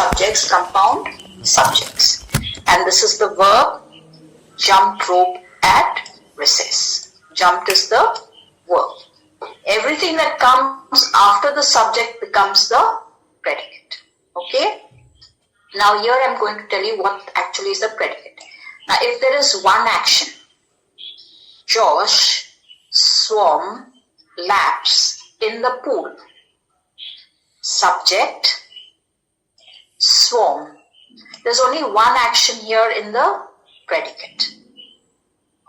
subjects, compound subjects. And this is the verb, jumped rope at recess. Jumped is the verb. Everything that comes after the subject becomes the predicate. Okay? Now here I am going to tell you what actually is the predicate. Now if there is one action, Josh swam laps in the pool. Subject, swam. There's only one action here in the predicate.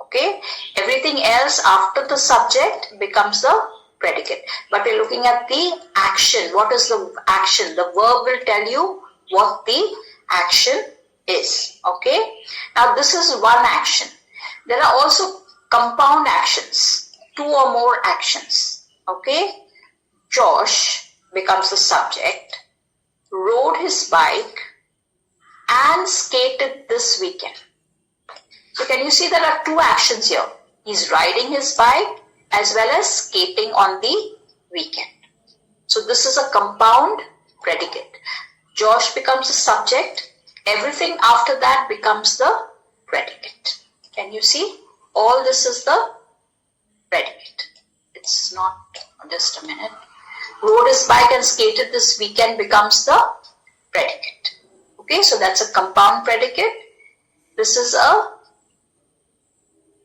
Okay? Everything else after the subject becomes the predicate. But we're looking at the action. What is the action? The verb will tell you what the action is. Okay? Now this is one action. There are also compound actions. Two or more actions. Okay? Josh becomes the subject, rode his bike and skated this weekend. So can you see there are two actions here? He's riding his bike as well as skating on the weekend. So this is a compound predicate. Josh becomes the subject. Everything after that becomes the predicate. Can you see? All this is the predicate. It's not, just a minute. Rode his bike and skated this weekend becomes the predicate. Okay, so that's a compound predicate. This is a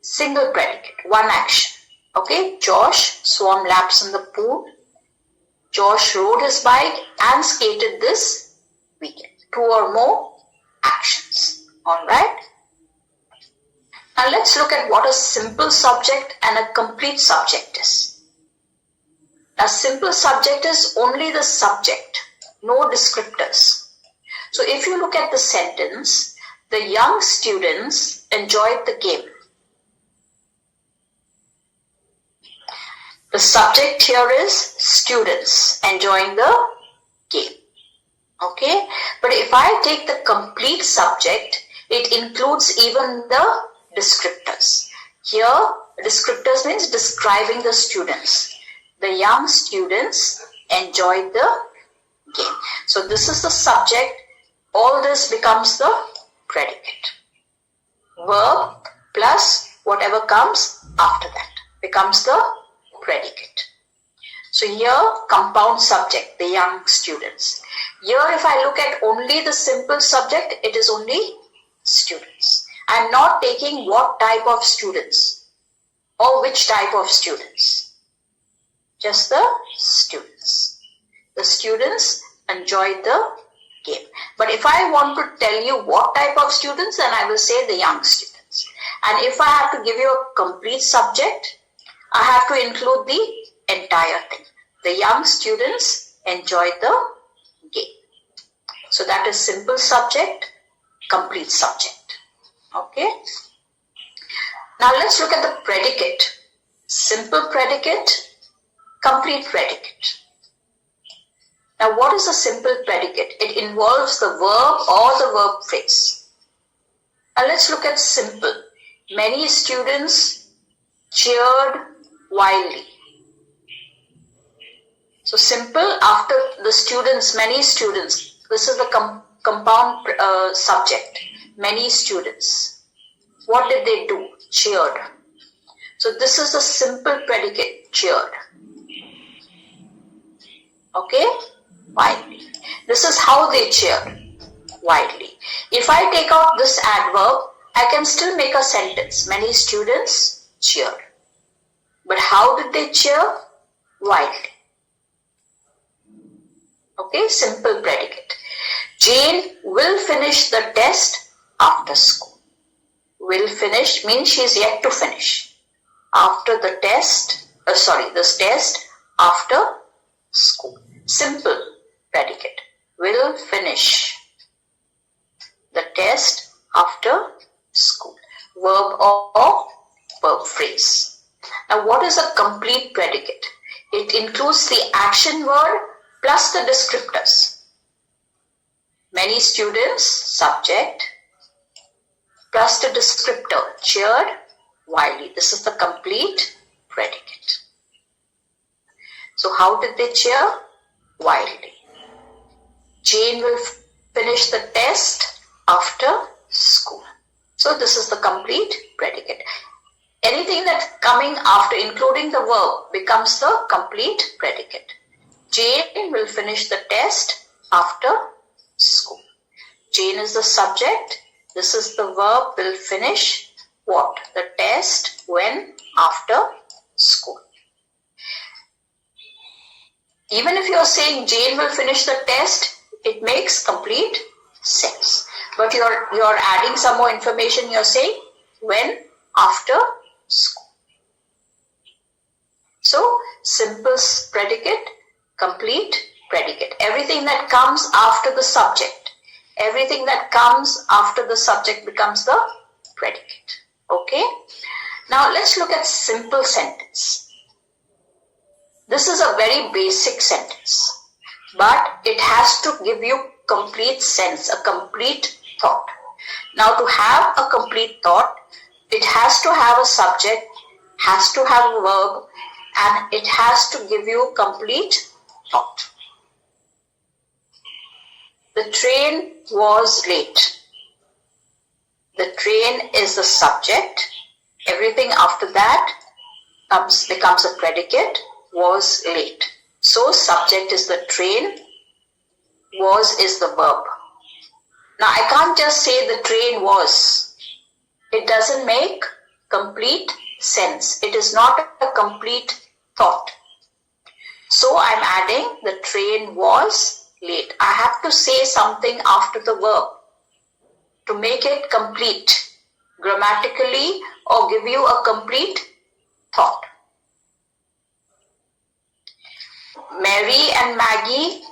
single predicate, one action. Okay, Josh swam laps in the pool. Josh rode his bike and skated this weekend. Two or more actions. Alright. Now let's look at what a simple subject and a complete subject is. A simple subject is only the subject, no descriptors. So if you look at the sentence, the young students enjoyed the game. The subject here is students enjoying the game. Okay, but if I take the complete subject, it includes even the descriptors. Here, descriptors means describing the students. The young students enjoyed the game. So this is the subject. All this becomes the predicate. Verb plus whatever comes after that becomes the predicate. So here, compound subject, the young students. Here, if I look at only the simple subject, it is only students. I am not taking what type of students or which type of students. Just the students. The students enjoyed the game. But if I want to tell you what type of students, then I will say the young students. And if I have to give you a complete subject, I have to include the entire thing. The young students enjoyed the game. So that is simple subject, complete subject. Okay. Now let's look at the predicate. Simple predicate, complete predicate. Now what is a simple predicate? It involves the verb or the verb phrase. Now let's look at simple. Many students cheered wildly. So simple, after the students, many students. This is the compound subject. Many students. What did they do? Cheered. So this is the simple predicate, cheered. Okay? Wildly. This is how they cheered. Wildly. If I take out this adverb, I can still make a sentence. Many students cheered. But how did they cheer? Wildly. Okay, simple predicate. Jane will finish the test after school. Will finish means she is yet to finish. After the test, this test after school. Simple predicate. Will finish the test after school. Verb or verb phrase. Now what is a complete predicate? It includes the action word plus the descriptors. Many students, subject, plus the descriptor, cheered wildly. This is the complete predicate. So how did they cheer? Wildly. Jane will finish the test after school. So this is the complete predicate. Anything that's coming after, including the verb, becomes the complete predicate. Jane will finish the test after school. Jane is the subject. This is the verb, will finish what? The test when? After school. Even if you are saying Jane will finish the test, it makes complete sense. But you're adding some more information. You're saying when? After school. So simple predicate, complete predicate. Everything that comes after the subject, everything that comes after the subject becomes the predicate. Okay. Now let's look at simple sentence. This is a very basic sentence, but it has to give you complete sense, a complete thought. Now to have a complete thought, it has to have a subject, has to have a verb, and it has to give you complete thought. The train was late. The train is the subject. Everything after that becomes a predicate. Was late. So subject is the train, was is the verb. Now I can't just say the train was. It doesn't make complete sense. It is not a complete thought. So I'm adding the train was late. I have to say something after the verb to make it complete grammatically or give you a complete thought. Mary and Maggie,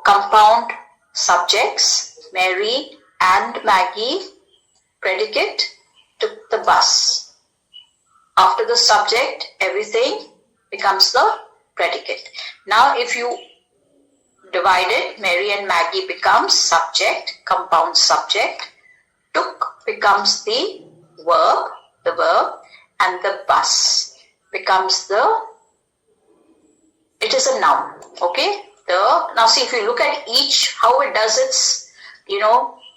compound subjects. Mary and Maggie, predicate, took the bus. After the subject, everything becomes the predicate. Now if you divide it, Mary and Maggie becomes subject, compound subject. Took becomes the verb, and the bus becomes it is a noun. Okay. Now see, if you look at each, how it does its,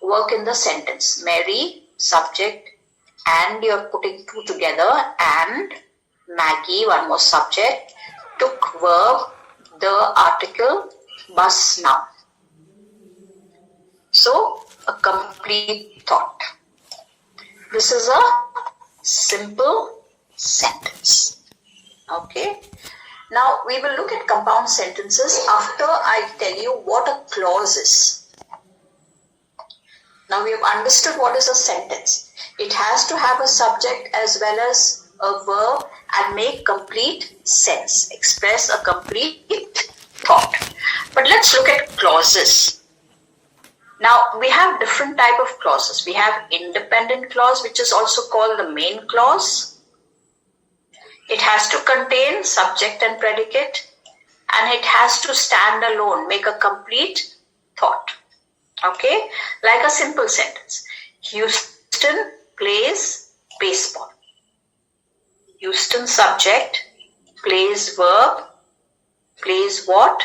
work in the sentence. Mary, subject, and you're putting two together, and Maggie, one more subject, took verb, the article, bus, noun. So a complete thought. This is a simple sentence. Okay. Now we will look at compound sentences after I tell you what a clause is. Now we have understood what is a sentence. It has to have a subject as well as a verb and make complete sense, express a complete thought. But let's look at clauses. Now we have different type of clauses. We have independent clause, which is also called the main clause. It has to contain subject and predicate, and it has to stand alone, make a complete thought. Okay, like a simple sentence. Houston plays baseball. Houston subject, plays verb, plays what?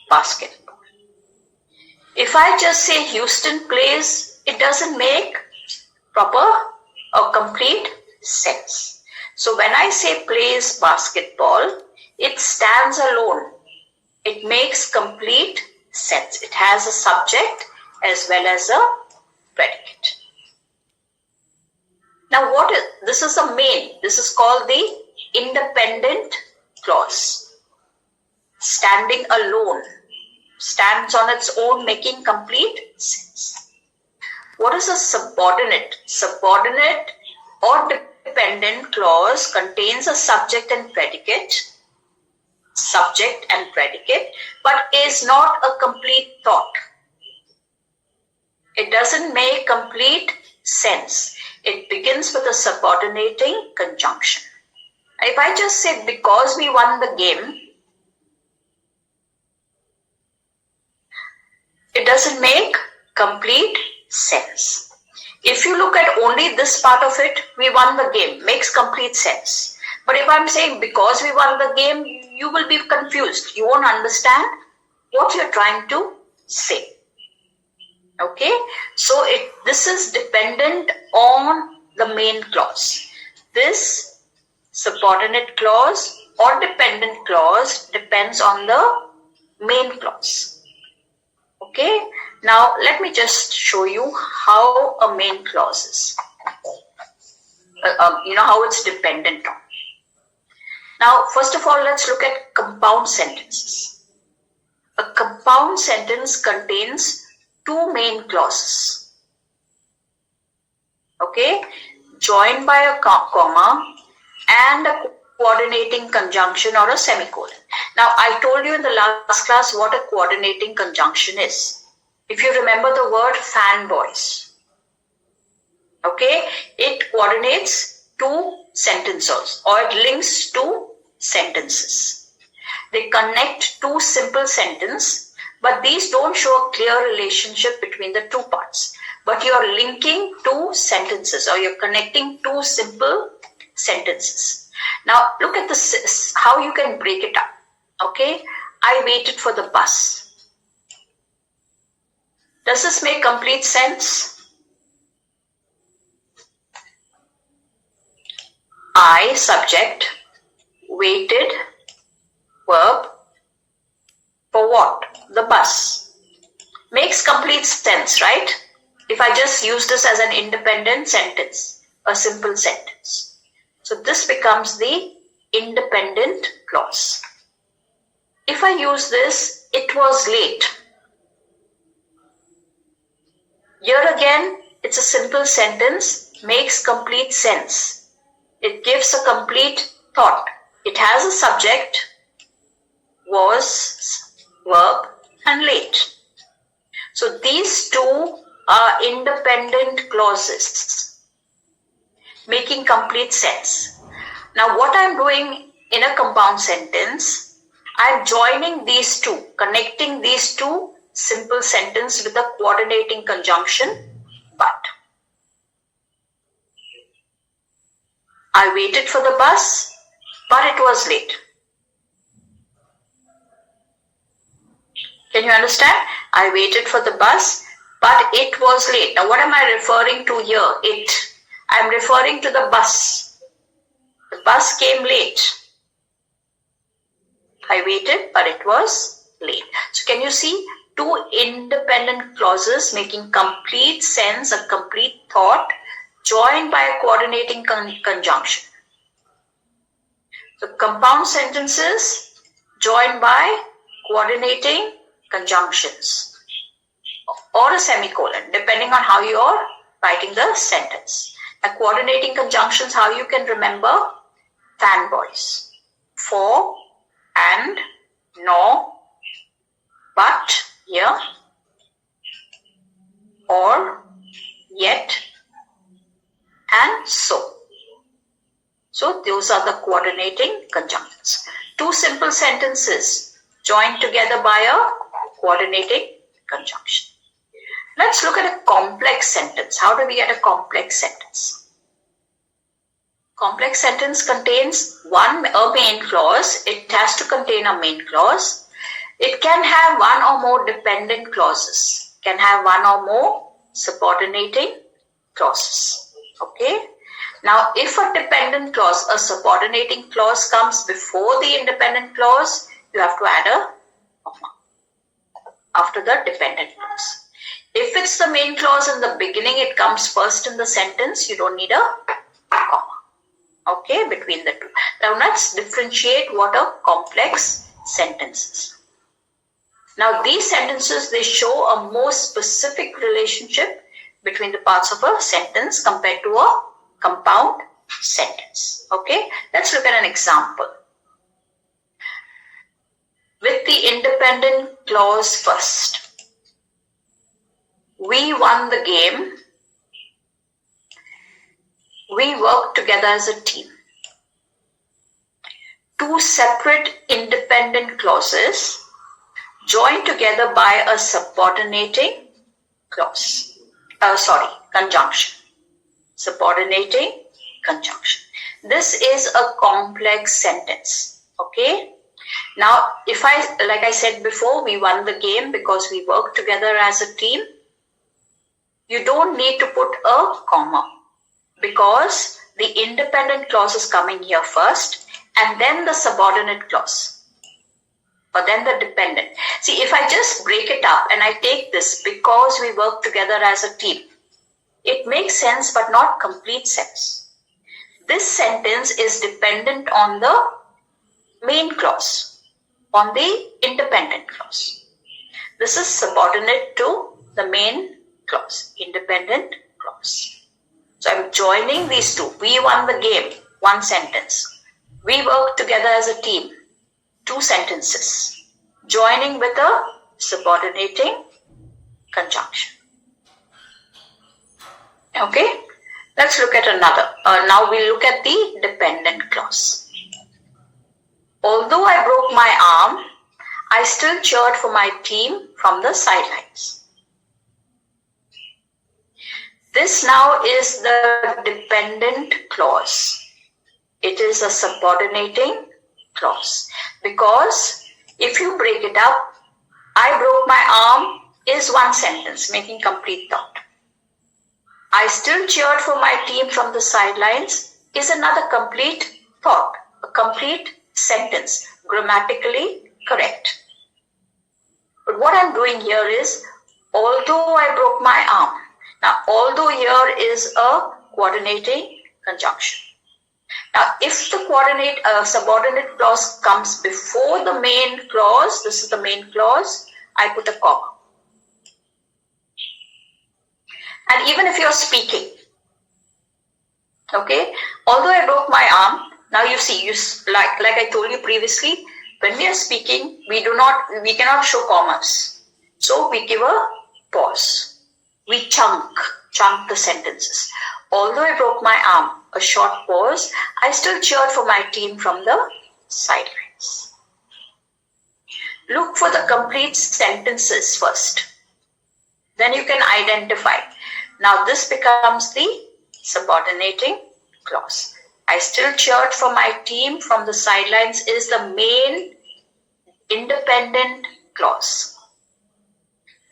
Basketball. If I just say Houston plays, it doesn't make proper or complete sense. So when I say plays basketball, it stands alone. It makes complete sense. It has a subject as well as a predicate. Now this is the main. This is called the independent clause. Standing alone. Stands on its own, making complete sense. What is a subordinate? Subordinate or dependent clause contains a subject and predicate, but is not a complete thought. It doesn't make complete sense. It begins with a subordinating conjunction. If I just say because we won the game, it doesn't make complete sense. If you look at only this part of it, we won the game, makes complete sense. But if I'm saying because we won the game, you will be confused. You won't understand what you're trying to say. Okay, so this is dependent on the main clause. This subordinate clause or dependent clause depends on the main clause. Okay, now let me just show you how a main clause is. How it's dependent on. Now, first of all, let's look at compound sentences. A compound sentence contains two main clauses. Okay, joined by a comma and a coordinating conjunction or a semicolon. Now, I told you in the last class what a coordinating conjunction is. If you remember the word fanboys, okay, it coordinates two sentences or it links two sentences. They connect two simple sentences, but these don't show a clear relationship between the two parts. But you are linking two sentences or you're connecting two simple sentences. Now look at this, how you can break it up. Okay, I waited for the bus. Does this make complete sense? I, subject, waited, verb, for what? The bus. Makes complete sense, right? If I just use this as an independent sentence, a simple sentence. So this becomes the independent clause. If I use this, it was late. Here again, it's a simple sentence, makes complete sense. It gives a complete thought. It has a subject, was, verb, and late. So these two are independent clauses, making complete sense. Now what I'm doing in a compound sentence, I'm joining these two, connecting these two simple sentences with a coordinating conjunction, but. I waited for the bus, but it was late. Can you understand? I waited for the bus, but it was late. Now what am I referring to here? It. I'm referring to the bus. The bus came late. I waited, but it was late. So can you see two independent clauses making complete sense, a complete thought, joined by a coordinating conjunction. So compound sentences joined by coordinating conjunctions or a semicolon, depending on how you are writing the sentence. Now, coordinating conjunctions, how you can remember? Fanboys. For, and, no, but, yeah, or, yet, and so. So those are the coordinating conjunctions. Two simple sentences joined together by a coordinating conjunction. Let's look at a complex sentence. How do we get a complex sentence? Complex sentence contains a main clause. It has to contain a main clause. It can have one or more dependent clauses. Can have one or more subordinating clauses. Okay. Now, if a dependent clause, a subordinating clause comes before the independent clause, you have to add a comma after the dependent clause. If it's the main clause in the beginning, it comes first in the sentence, you don't need a comma. Okay, between the two. Now, let's differentiate what a complex sentence is. Now, these sentences, they show a more specific relationship between the parts of a sentence compared to a compound sentence. Okay, let's look at an example. With the independent clause first. We won the game. We worked together as a team. Two separate independent clauses joined together by a subordinating clause. Conjunction. Subordinating conjunction. This is a complex sentence. Okay. Now, like I said before, we won the game because we worked together as a team. you don't need to put a comma because the independent clause is coming here first and then the subordinate clause or then the dependent. See, if I just break it up and I take this because we work together as a team, it makes sense but not complete sense. This sentence is dependent on the main clause, on the independent clause. This is subordinate to the main clause, independent clause. So I'm joining these two. We won the game, one sentence. We work together as a team, two sentences. Joining with a subordinating conjunction. Okay, let's look at another. Now we'll look at the dependent clause. Although I broke my arm, I still cheered for my team from the sidelines. This now is the dependent clause. It is a subordinating clause because if you break it up, I broke my arm is one sentence, making complete thought. I still cheered for my team from the sidelines is another complete thought, a complete sentence, grammatically correct. But what I'm doing here is, although I broke my arm. Now, although here is a coordinating conjunction. Now, if the subordinate clause comes before the main clause, this is the main clause, I put a comma. And even if you're speaking, okay, although I broke my arm, now you see, like I told you previously, when we are speaking, we cannot show commas. So we give a pause. We chunk the sentences. Although I broke my arm, a short pause, I still cheered for my team from the sidelines. Look for the complete sentences first. Then you can identify. Now this becomes the subordinating clause. I still cheered for my team from the sidelines is the main independent clause.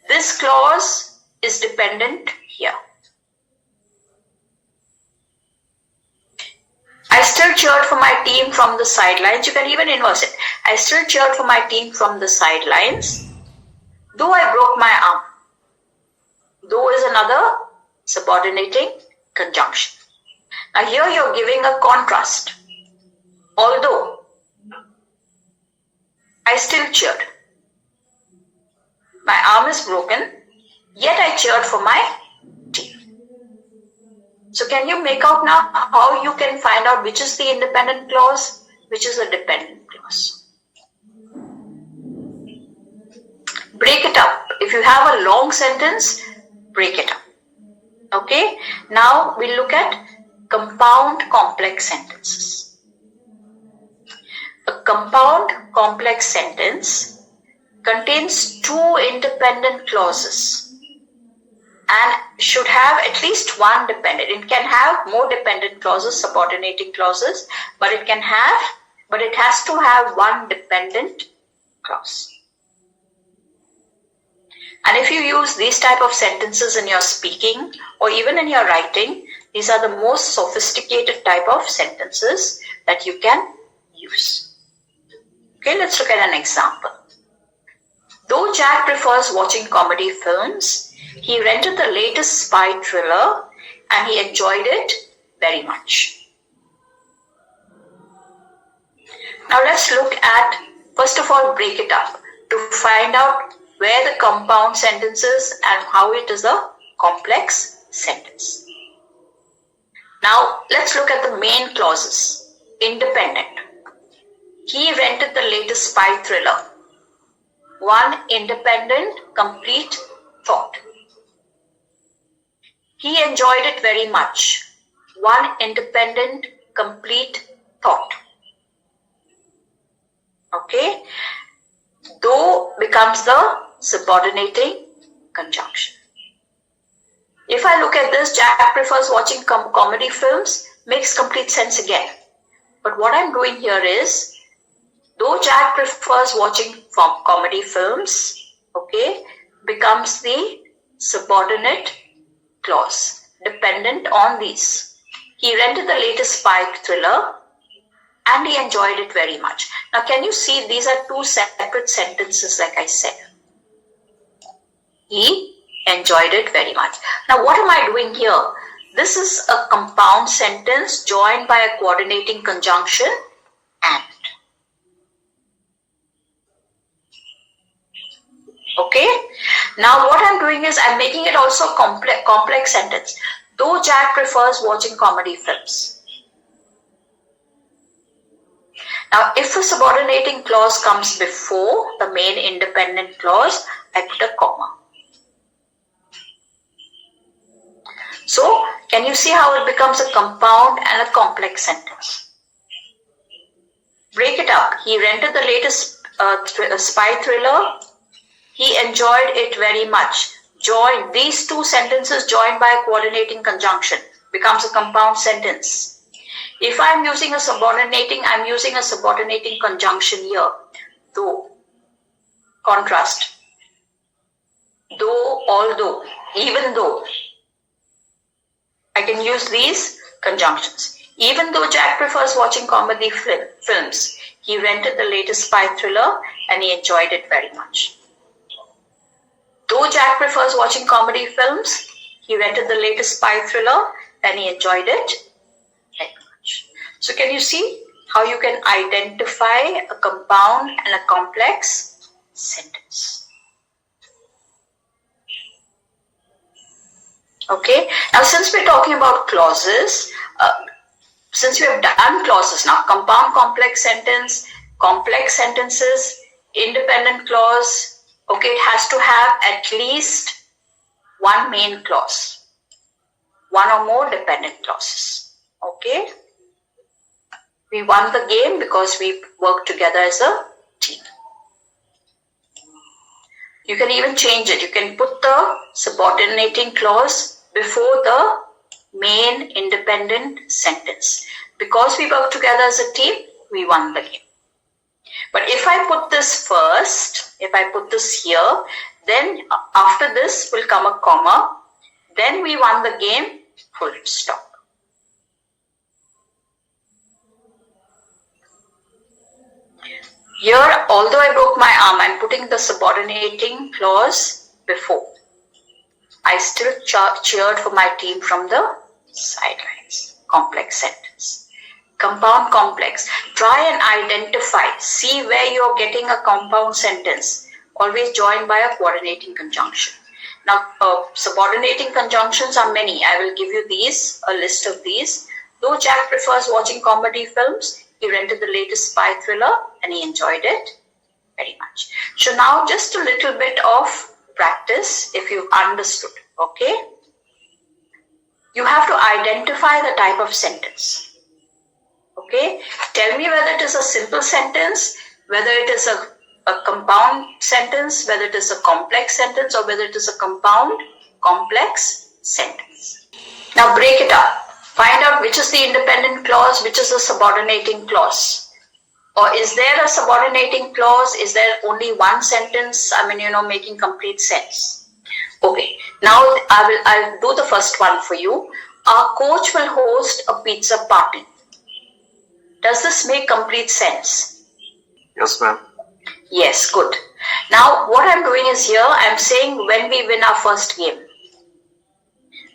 This clause is dependent here. I still cheered for my team from the sidelines. You can even inverse it. I still cheered for my team from the sidelines, though I broke my arm. Though is another subordinating conjunction. Now here you're giving a contrast. Although I still cheered. My arm is broken, yet I cheered for my team. So can you make out now how you can find out which is the independent clause, which is the dependent clause? Break it up. If you have a long sentence, break it up. Okay, now we'll look at compound complex sentences. A compound complex sentence contains two independent clauses and should have at least one dependent. It can have more dependent clauses, subordinating clauses, but it has to have one dependent clause. And if you use these type of sentences in your speaking or even in your writing, these are the most sophisticated type of sentences that you can use. Okay, let's look at an example. Though Jack prefers watching comedy films, he rented the latest spy thriller and he enjoyed it very much. Now let's look at, first of all, break it up to find out where the compound sentence is and how it is a complex sentence. Now let's look at the main clauses. Independent. He rented the latest spy thriller. One independent, complete thought. He enjoyed it very much. One independent, complete thought. Okay. Though becomes the subordinating conjunction. If I look at this, Jack prefers watching comedy films, makes complete sense again. But what I'm doing here is, though Jack prefers watching comedy films, okay, becomes the subordinate clause dependent on these. He rented the latest spy thriller and he enjoyed it very much. Now, can you see these are two separate sentences, like I said? He enjoyed it very much. Now, what am I doing here? This is a compound sentence joined by a coordinating conjunction and. Okay. Now, what I'm doing is I'm making it also a complex sentence. Though Jack prefers watching comedy films. Now, if a subordinating clause comes before the main independent clause, I put a comma. So, can you see how it becomes a compound and a complex sentence? Break it up. He rented the latest spy thriller. He enjoyed it very much. Join these two sentences joined by a coordinating conjunction becomes a compound sentence. If I'm using a subordinating, I'm using a subordinating conjunction here. Though, contrast. Though, although, even though. I can use these conjunctions. Even though Jack prefers watching comedy films, he rented the latest spy thriller and he enjoyed it very much. Though Jack prefers watching comedy films, he rented the latest spy thriller and he enjoyed it very much. So can you see how you can identify a compound and a complex sentence? Okay, now since we're talking about clauses, since we have done clauses now, compound complex sentence, complex sentences, independent clause, okay, it has to have at least one main clause, one or more dependent clauses. Okay, we won the game because we worked together as a team. You can even change it. You can put the subordinating clause before the main independent sentence. Because we work together as a team, we won the game. But if I put this first, if I put this here, then after this will come a comma, then we won the game, full stop. Here, although I broke my arm, I'm putting the subordinating clause before. I still cheered for my team from the sidelines. Complex sentence. Compound complex. Try and identify. See where you're getting a compound sentence. Always joined by a coordinating conjunction. Now, subordinating conjunctions are many. I will give you these, a list of these. Though Jack prefers watching comedy films, he rented the latest spy thriller and he enjoyed it very much. So now just a little bit of practice if you've understood, okay? You have to identify the type of sentence, okay? Tell me whether it is a simple sentence, whether it is a compound sentence, whether it is a complex sentence, or whether it is a compound complex sentence. Now break it up. Find out which is the independent clause, which is the subordinating clause. Or is there a subordinating clause? Is there only one sentence? I mean, making complete sense. Okay, now I'll do the first one for you. Our coach will host a pizza party. Does this make complete sense? Yes, ma'am. Yes, good. Now, what I'm doing is here, I'm saying when we win our first game.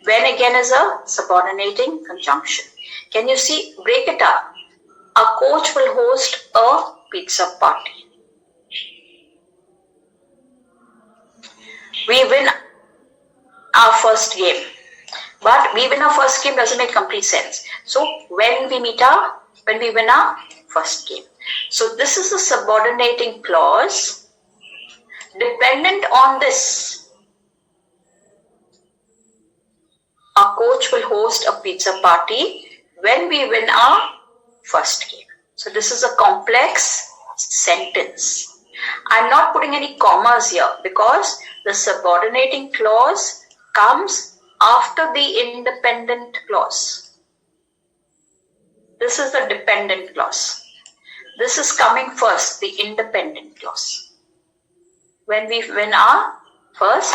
When again is a subordinating conjunction. Can you see? Break it up. Our coach will host a pizza party. We win our first game. But we win our first game doesn't make complete sense. So when we win our first game. So this is the subordinating clause. Dependent on this, our coach will host a pizza party when we win our first game. So this is a complex sentence. I'm not putting any commas here because the subordinating clause comes after the independent clause. This is the dependent clause. This is coming first, the independent clause. When we win our first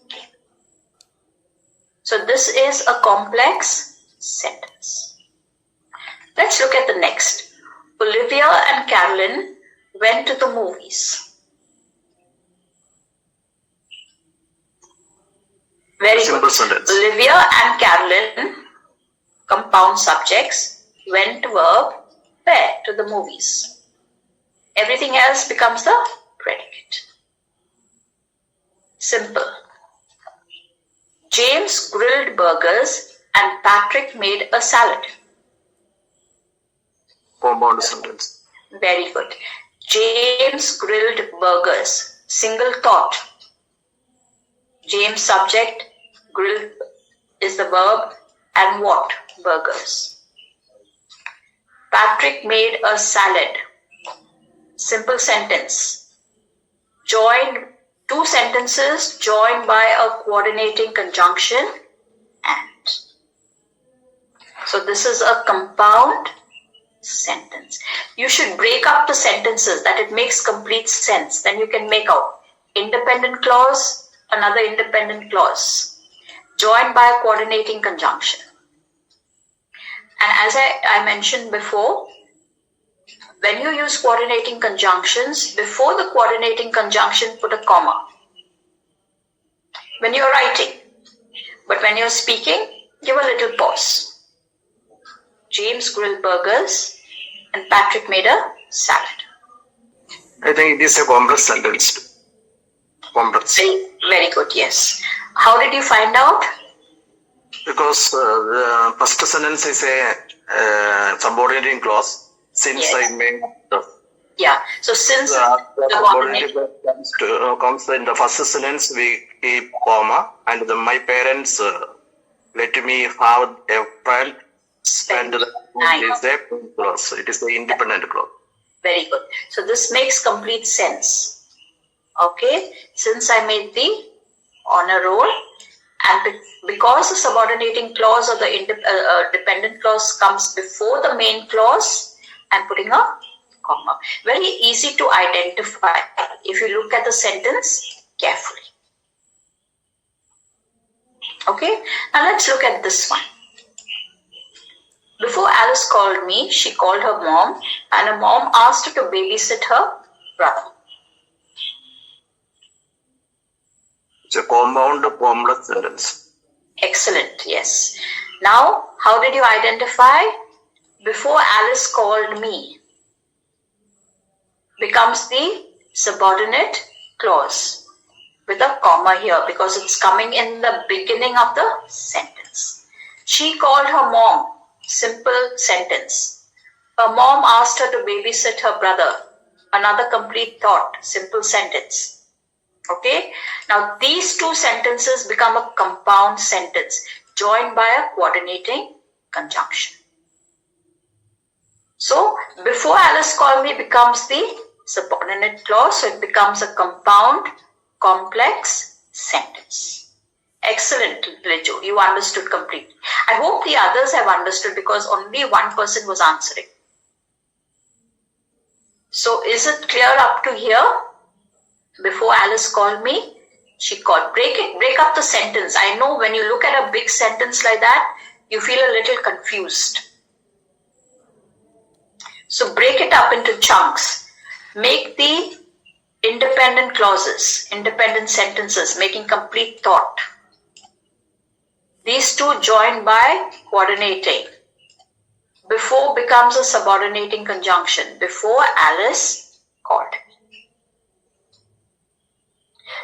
game. So this is a complex sentence. Let's look at the next. Olivia and Carolyn went to the movies. Very Simple good. sentence. Olivia and Carolyn, compound subjects, went verb, where? To the movies. Everything else becomes the predicate. Simple. James grilled burgers and Patrick made a salad. Compound sentence. Very good. James grilled burgers. Single thought. James subject, grilled is the verb, and what? Burgers. Patrick made a salad. Simple sentence. Joined, two sentences joined by a coordinating conjunction and. So this is a compound sentence. You should break up the sentences that it makes complete sense. Then you can make out independent clause, another independent clause, joined by a coordinating conjunction. And as I mentioned before, when you use coordinating conjunctions, before the coordinating conjunction, put a comma. When you're writing, but when you're speaking, give a little pause. James grilled burgers and Patrick made a salad. I think it is a complex sentence. Complex. Very good, yes. How did you find out? Because the first sentence is a subordinating clause. Since Yes. I made Yeah, so since the the subordinating coordinating, clause comes in the first sentence, we keep comma, and my parents let me have a friend spend the night. is a clause. It is the independent clause. Very good. So this makes complete sense. Okay, since I made the honor roll, and because the subordinating clause or the dependent clause comes before the main clause, I'm putting a comma. Very easy to identify if you look at the sentence carefully. Okay, now let's look at this one. Before Alice called me, she called her mom, and her mom asked her to babysit her brother. It's a compound complex sentence. Excellent, yes. Now, how did you identify? Before Alice called me becomes the subordinate clause with a comma here because it's coming in the beginning of the sentence. She called her mom. Simple sentence. Her mom asked her to babysit her brother. Another complete thought. Simple sentence. Okay. Now these two sentences become a compound sentence joined by a coordinating conjunction. So before Alice called me becomes the subordinate clause. So it becomes a compound complex sentence. Excellent, Riju. You understood completely. I hope the others have understood because only one person was answering. So is it clear up to here? Before Alice called me, she called. Break up the sentence. I know when you look at a big sentence like that, you feel a little confused. So break it up into chunks. Make the independent clauses, independent sentences, making complete thought. These two joined by coordinating. Before becomes a subordinating conjunction. Before Alice called.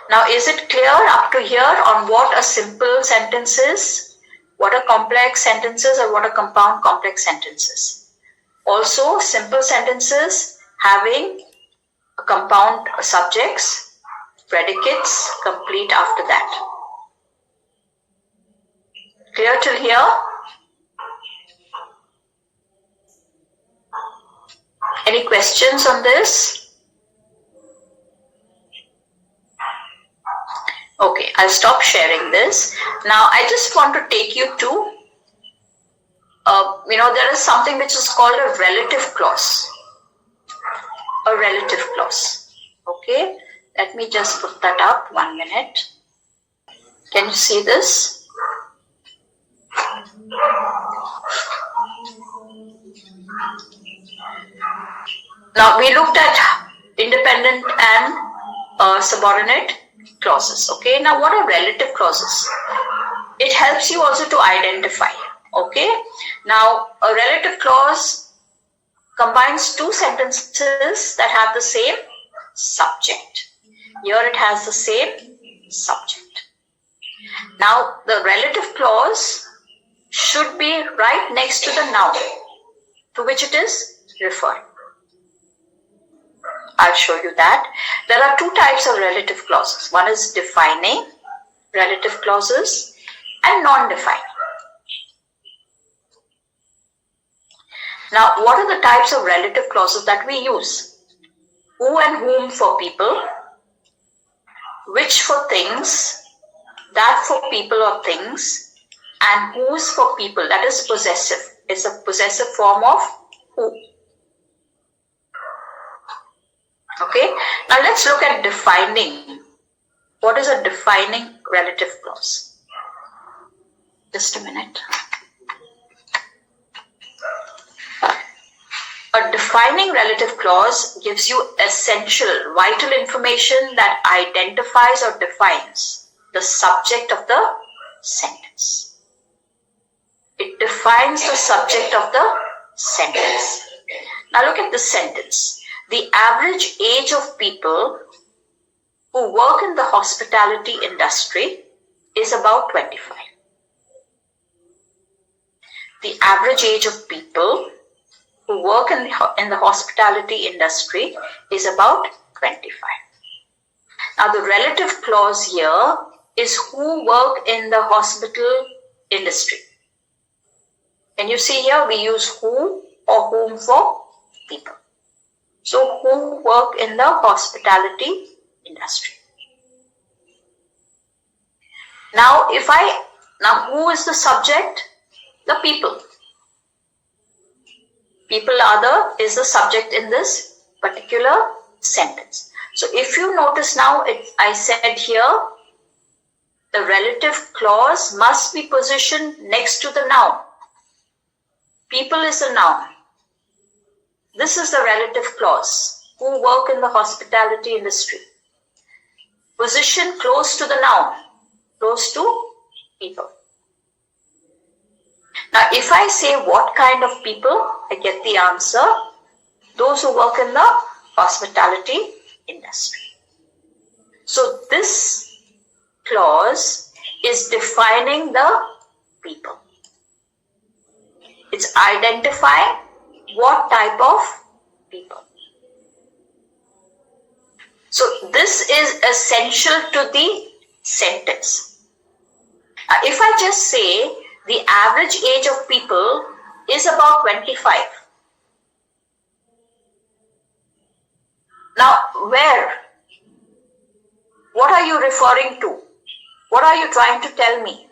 Now is it clear up to here on what a simple sentence is, what are complex sentences and what are compound complex sentences? Also simple sentences having a compound subjects, predicates complete after that. Clear till here? Any questions on this? Okay, I'll stop sharing this. Now, I just want to take you to, there is something which is called a relative clause. A relative clause. Okay, let me just put that up 1 minute. Can you see this? Now we looked at independent and subordinate clauses. Okay, now what are relative clauses? It helps you also to identify. Okay, now a relative clause combines two sentences that have the same subject. Here it has the same subject. Now the relative clause should be right next to the noun to which it is referring. I'll show you that. There are two types of relative clauses. One is defining relative clauses and non-defining. Now, what are the types of relative clauses that we use? Who and whom for people, which for things, that for people or things, and whose for people. That is possessive. It's a possessive form of who. Okay, now let's look at defining. What is a defining relative clause? Just a minute. A defining relative clause gives you essential, vital information that identifies or defines the subject of the sentence. It defines the subject of the sentence. Now look at the sentence. The average age of people who work in the hospitality industry is about 25. The average age of people who work in the hospitality industry is about 25. Now the relative clause here is who work in the hospital industry. Can you see here we use who or whom for people. So who work in the hospitality industry. Now who is the subject? The people. People is the subject in this particular sentence. So if you notice now, I said here, the relative clause must be positioned next to the noun. People is a noun. This is the relative clause. Who work in the hospitality industry. Position close to the noun, close to people. Now, if I say what kind of people, I get the answer. Those who work in the hospitality industry. So this clause is defining the people. It's identifying what type of people. So this is essential to the sentence. Now, if I just say the average age of people is about 25. Now, where? What are you referring to? What are you trying to tell me?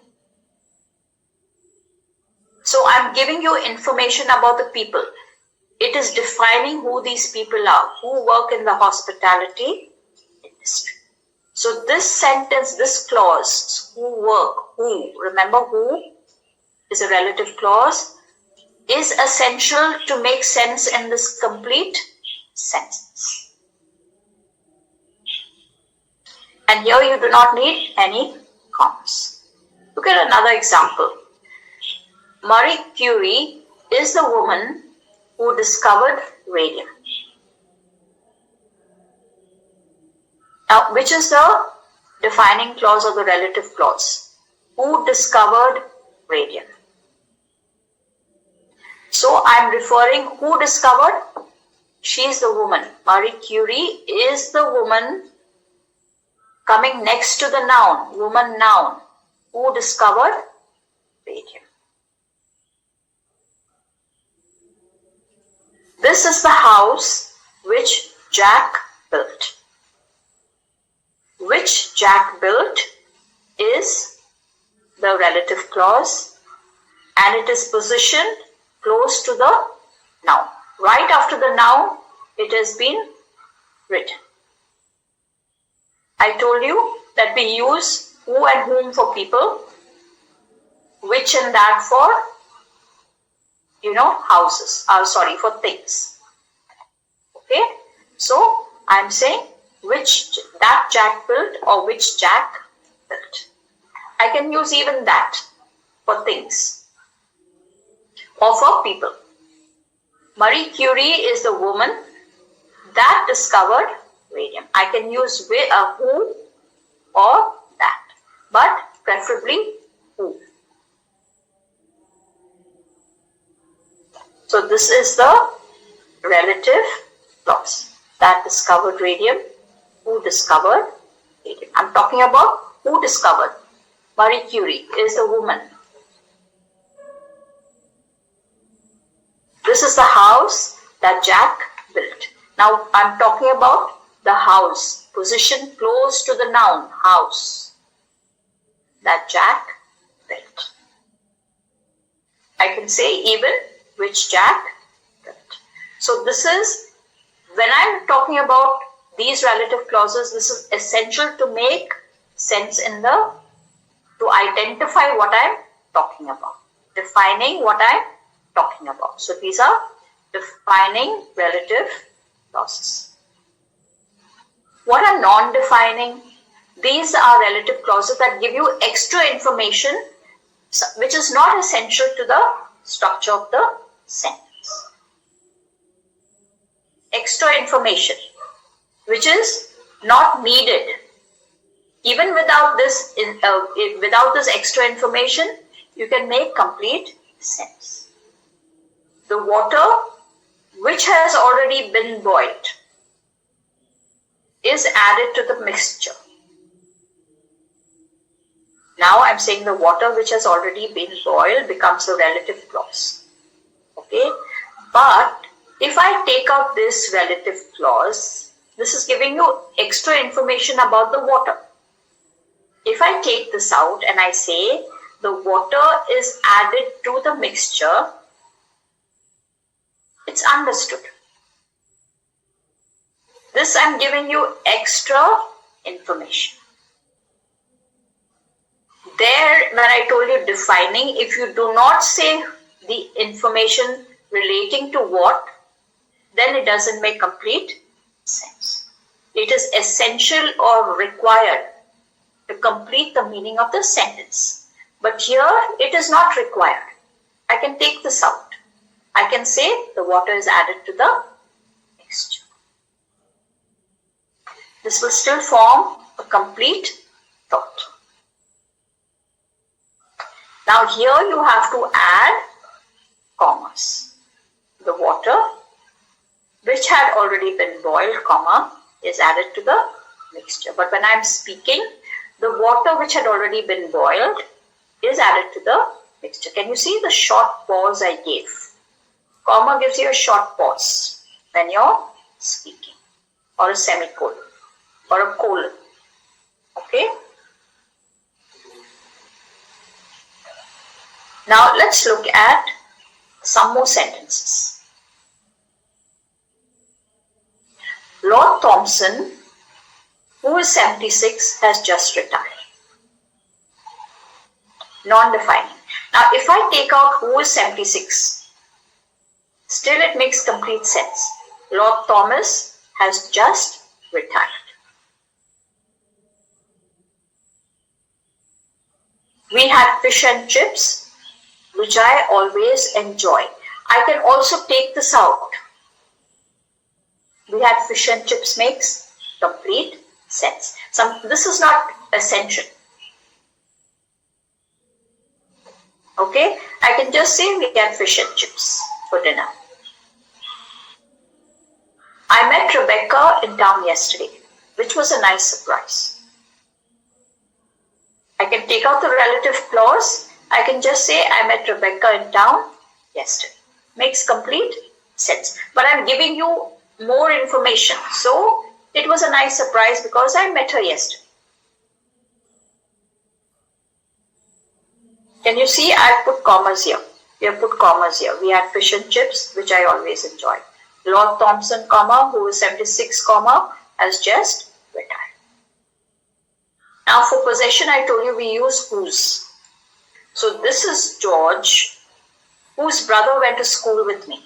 So I'm giving you information about the people. It is defining who these people are, who work in the hospitality industry. So this sentence, this clause, who work, who, remember who is a relative clause, is essential to make sense in this complete sentence. And here you do not need any commas. Look at another example. Marie Curie is the woman who discovered radium. Now, which is the defining clause or the relative clause? Who discovered radium? So I am referring who discovered? She is the woman. Marie Curie is the woman coming next to the noun, woman noun. Who discovered radium? This is the house which Jack built. Which Jack built is the relative clause and it is positioned close to the noun. Right after the noun, it has been written. I told you that we use who and whom for people, which and that for, houses, for things. Okay. Okay, so I'm saying that Jack built or which Jack built. I can use even that for things or for people. Marie Curie is the woman that discovered radium. I can use who or that, but preferably who. So this is the relative clause. That discovered radium, who discovered radium. I'm talking about who discovered. Marie Curie is the woman. This is the house that Jack built. Now I'm talking about the house, position close to the noun, house, that Jack built. I can say even which Jack built. So this is, when I'm talking about these relative clauses, this is essential to make sense to identify what I'm talking about, defining what I'm talking about. So these are defining relative clauses. What are non-defining? These are relative clauses that give you extra information which is not essential to the structure of the sentence. Extra information which is not needed. Even without this extra information, you can make complete sense. The water which has already been boiled is added to the mixture. Now I'm saying the water which has already been boiled becomes a relative clause. Okay, but if I take out this relative clause, this is giving you extra information about the water. If I take this out and I say the water is added to the mixture, it's understood. This I'm giving you extra information. There, when I told you defining, if you do not say the information relating to what, then it doesn't make complete sense. It is essential or required to complete the meaning of the sentence. But here, it is not required. I can take this out. I can say the water is added to the mixture. This will still form a complete thought. Now here you have to add commas. The water which had already been boiled, comma, is added to the mixture. But when I am speaking, the water which had already been boiled is added to the mixture. Can you see the short pause I gave? Comma gives you a short pause when you're speaking, or a semicolon, or a colon. Okay? Now let's look at some more sentences. Lord Thompson, who is 76, has just retired. Non-defining. Now if I take out who is 76, still it makes complete sense. Lord Thomas has just retired. We had fish and chips, which I always enjoy. I can also take this out. We had fish and chips makes complete sense. This is not essential. Okay, I can just say we had fish and chips for dinner. I met Rebecca in town yesterday, which was a nice surprise. I can take out the relative clause. I can just say I met Rebecca in town yesterday. Makes complete sense. But I'm giving you more information. So it was a nice surprise because I met her yesterday. Can you see I put commas here? We have put commas here. We had fish and chips, which I always enjoy. Lord Thompson, comma, who is 76, comma, has just retired. Now for possession, I told you we use whose. So this is George, whose brother went to school with me.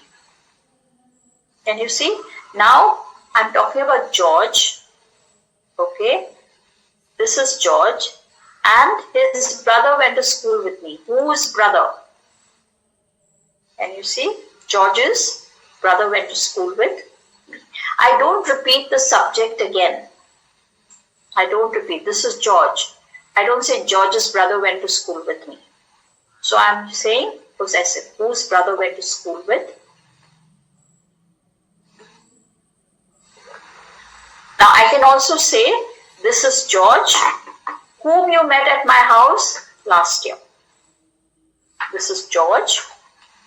Can you see? Now I'm talking about George. Okay, this is George, and his brother went to school with me. Whose brother? Can you see? George's brother went to school with me. I don't repeat the subject again. I don't repeat. This is George. I don't say George's brother went to school with me. So I'm saying possessive. Whose brother went to school with? Now I can also say, this is George, whom you met at my house last year. This is George,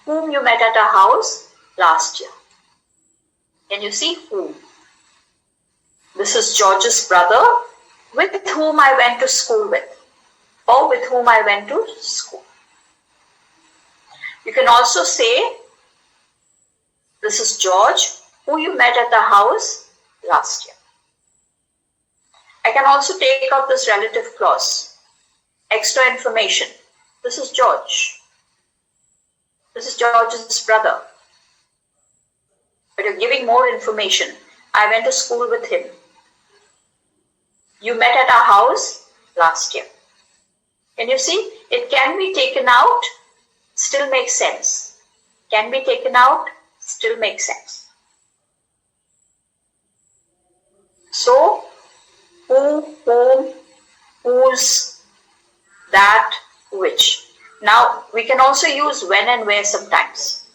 whom you met at our house last year. Can you see whom? This is George's brother, with whom I went to school with, or with whom I went to school. You can also say, this is George, who you met at the house last year. I can also take out this relative clause. Extra information. This is George. This is George's brother. But you're giving more information. I went to school with him. You met at our house last year. Can you see? It can be taken out, still makes sense. Can be taken out, still makes sense. So, who, whom, whose, that, which. Now, we can also use when and where sometimes.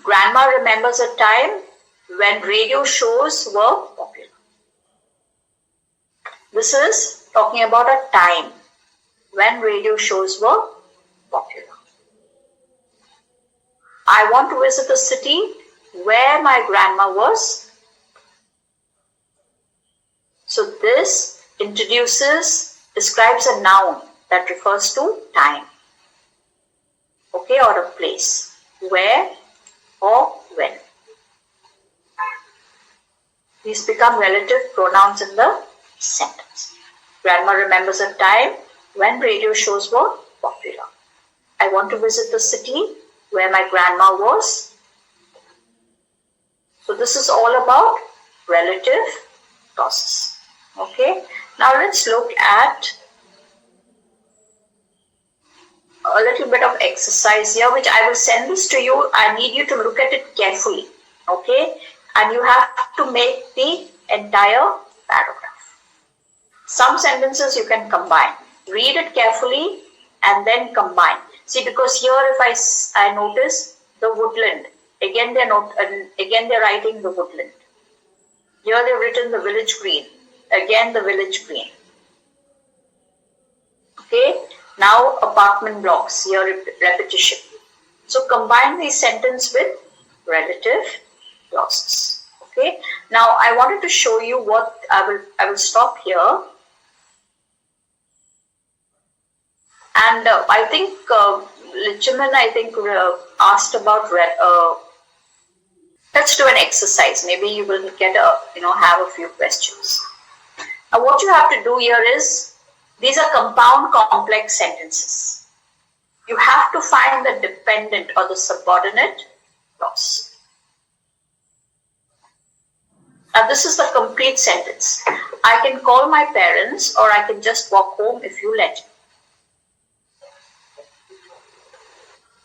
Grandma remembers a time when radio shows were popular. This is talking about a time when radio shows were popular. I want to visit a city where my grandma was. So this describes a noun that refers to time, okay, or a place, where or when. These become relative pronouns in the sentence. Grandma remembers a time when radio shows were popular. I want to visit the city where my grandma was. So this is all about relative clauses. Okay, now let's look at a little bit of exercise here, which I will send this to you. I need you to look at it carefully. Okay, and you have to make the entire paragraph. Some sentences you can combine. Read it carefully and then combine. See, because here if I notice the woodland, again they're writing the woodland. Here they've written the village green. Again the village green. Okay, now apartment blocks, here repetition. So combine these sentences with relative clauses. Okay, now I wanted to show you what I will stop here. And I think Lichaman, asked about let's do an exercise. Maybe you will get have a few questions. Now what you have to do here is, these are compound complex sentences. You have to find the dependent or the subordinate clause. Now this is the complete sentence. I can call my parents, or I can just walk home if you let me.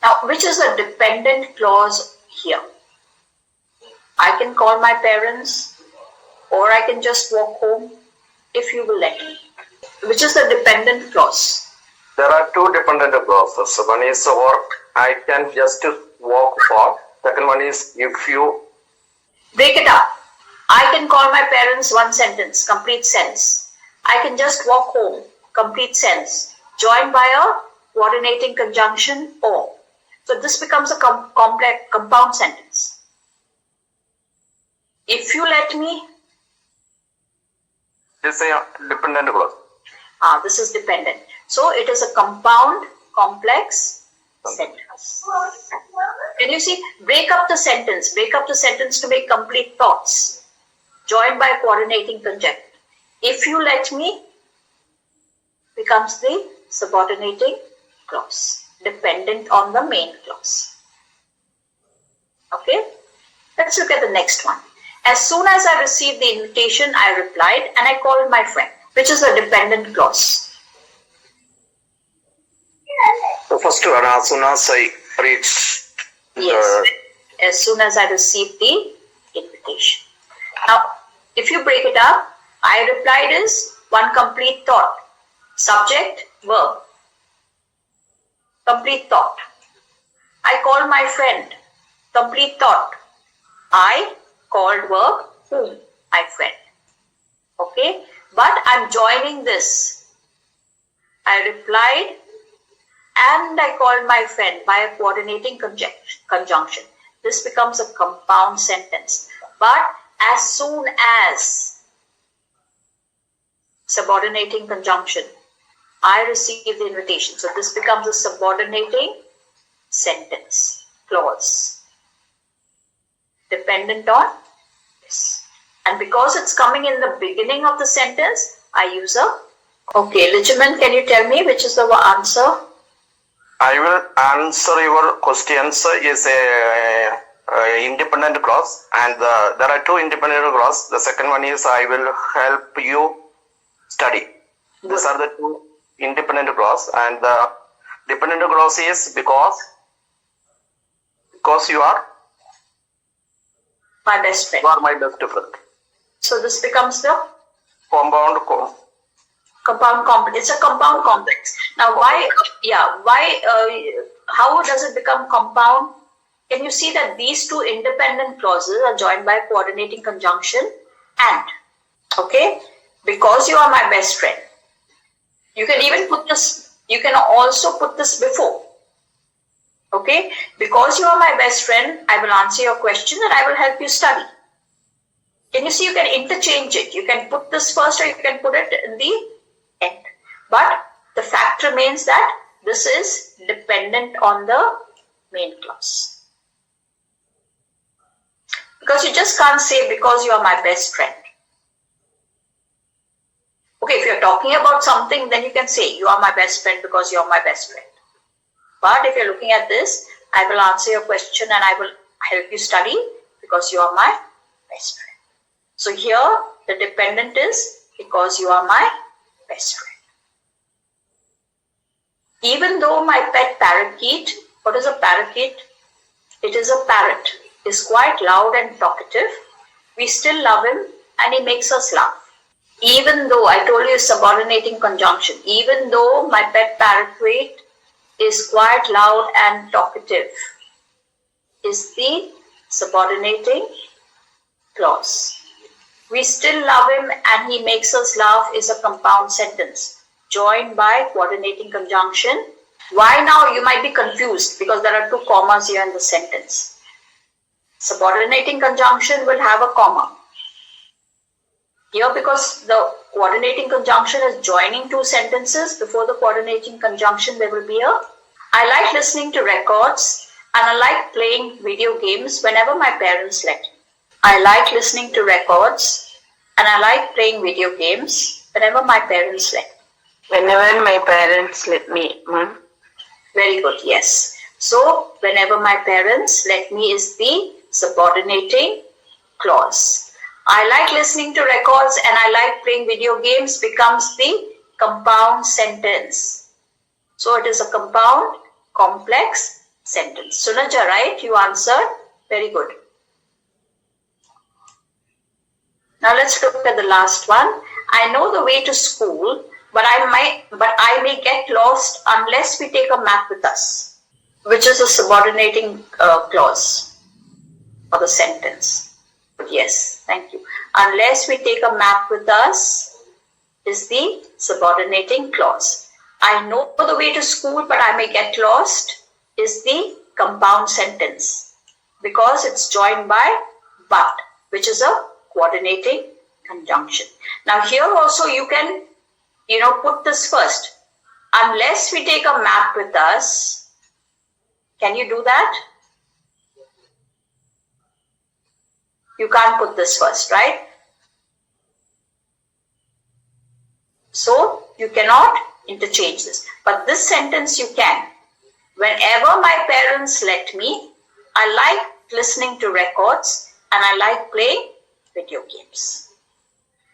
Now, which is the dependent clause here? I can call my parents, or I can just walk home if you will let me. Which is the dependent clause? There are two dependent clauses. One is or I can just walk for. Second one is if you. Break it up. I can call my parents, one sentence, complete sense. I can just walk home, complete sense. Joined by a coordinating conjunction or. So this becomes a complex compound sentence. If you let me. This is a dependent clause. This is dependent. So it is a compound complex sentence. Can you see? Break up the sentence. Break up the sentence to make complete thoughts. Joined by a coordinating conjunction. If you let me becomes the subordinating clause, dependent on the main clause. Okay? Let's look at the next one. As soon as I received the invitation, I replied and I called my friend, which is a dependent clause. The first one, as soon as I reached. Yes, as soon as I received the invitation. Now, if you break it up, I replied is one complete thought. Subject, verb. Complete thought. I called my friend. Complete thought. I called verb whom? My friend. Okay, but I'm joining this. I replied and I called my friend by a coordinating conjunction. This becomes a compound sentence. But as soon as subordinating conjunction, I received the invitation. So this becomes a subordinating sentence, clause, dependent on this. And because it's coming in the beginning of the sentence, I use a. Okay, Lijaman, can you tell me which is the answer? I will answer your questions is a independent clause, and there are two independent clauses. The second one is I will help you study. These are the two independent clause, and the dependent clause is because you are My best friend. you are my best friend. So this becomes the Compound. compound complex. It's a compound complex. Now why, how does it become compound? Can you see that these two independent clauses are joined by a coordinating conjunction and, okay, because you are my best friend. You can even put this, you can also put this before. Okay, because you are my best friend, I will answer your question and I will help you study. Can you see you can interchange it? You can put this first or you can put it in the end. But the fact remains that this is dependent on the main clause. Because you just can't say because you are my best friend. Okay, if you're talking about something, then you can say you are my best friend because you are my best friend. But if you're looking at this, I will answer your question and I will help you study because you are my best friend. So here the dependent is because you are my best friend. Even though my pet parakeet, what is a parakeet? It is a parrot, is quite loud and talkative. We still love him and he makes us laugh. Even though, I told you subordinating conjunction, even though my pet parakeet is quite loud and talkative, is the subordinating clause. We still love him and he makes us laugh is a compound sentence joined by coordinating conjunction. Why now? You might be confused because there are two commas here in the sentence. Subordinating conjunction will have a comma. Here, because the coordinating conjunction is joining two sentences, before the coordinating conjunction there will be a. I like listening to records and I like playing video games whenever my parents let me. I like listening to records and I like playing video games whenever my parents let me. Whenever my parents let me, Ma'am. Very good, yes. So, whenever my parents let me is the subordinating clause. I like listening to records and I like playing video games becomes the compound sentence. So, it is a compound complex sentence. Sunaja, right? You answered. Very good. Now, let's look at the last one. I know the way to school, but I may get lost unless we take a map with us, which is a subordinating clause for the sentence. Yes, thank you. Unless we take a map with us is the subordinating clause. I know the way to school, but I may get lost is the compound sentence because it's joined by but, which is a coordinating conjunction. Now here also you can, put this first. Unless we take a map with us, can you do that? You can't put this first, right? So you cannot interchange this. But this sentence you can. Whenever my parents let me, I like listening to records and I like playing video games.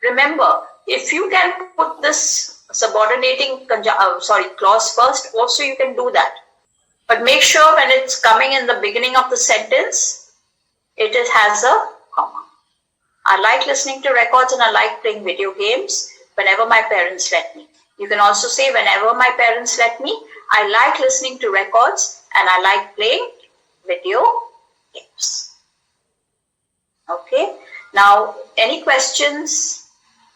Remember, if you can put this subordinating clause first, also you can do that. But make sure when it's coming in the beginning of the sentence, it has a comma. I like listening to records and I like playing video games whenever my parents let me. You can also say whenever my parents let me, I like listening to records and I like playing video games. Okay. Now, any questions?